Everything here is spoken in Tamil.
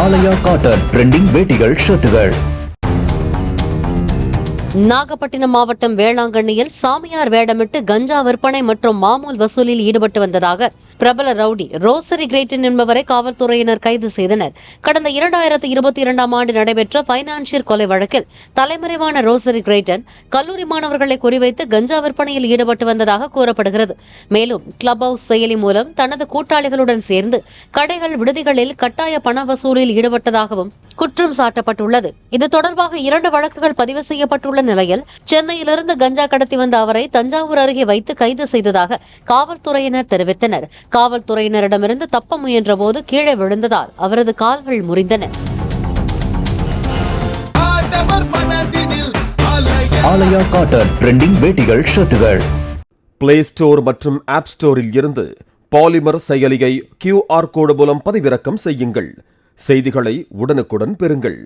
ஆலயா காட்டன் ட்ரெண்டிங் வேட்டிகள் ஷர்ட்டுகள். நாகப்பட்டினம் மாவட்டம் வேளாங்கண்ணியில் சாமியார் வேடமிட்டு கஞ்சா விற்பனை மற்றும் மாமூல் வசூலில் ஈடுபட்டு வந்ததாக பிரபல ரவுடி ரோசரி கிரேட்டன் என்பவரை காவல்துறையினர் கைது செய்தனர். கடந்த 2022ஆம் ஆண்டு நடைபெற்ற பைனான்சியர் கொலை வழக்கில் தலைமறைவான ரோசரி கிரேட்டன் கல்லூரி மாணவர்களை குறிவைத்து கஞ்சா விற்பனையில் ஈடுபட்டு வந்ததாக கூறப்படுகிறது. மேலும் கிளப் ஹவுஸ் செயலி மூலம் தனது கூட்டாளிகளுடன் சேர்ந்து கடைகள், விடுதிகளில் கட்டாய பண வசூலில் ஈடுபட்டதாகவும் குற்றம் சாட்டப்பட்டுள்ளது. இது தொடர்பாக 2 வழக்குகள் பதிவு செய்யப்பட்டுள்ள நிலையில் சென்னையிலிருந்து கஞ்சா கடத்தி வந்த அவரை தஞ்சாவூர் அருகே வைத்து கைது செய்ததாக காவல்துறையினர் தெரிவித்தனர். காவல்துறையினரிடமிருந்து தப்ப முயன்றபோது கீழே விழுந்ததால் அவரது கால்கள் முறிந்தன. ஆலயா காட்டன் ட்ரெண்டிங் வேட்டிகள் ஷர்ட்டுகள். பிளே ஸ்டோர் மற்றும் ஆப் ஸ்டோரில் இருந்து பாலிமர் செயலியை QR கோடு மூலம் பதிவிறக்கம் செய்யுங்கள். செய்திகளை உடனுக்குடன் பெறுங்கள்.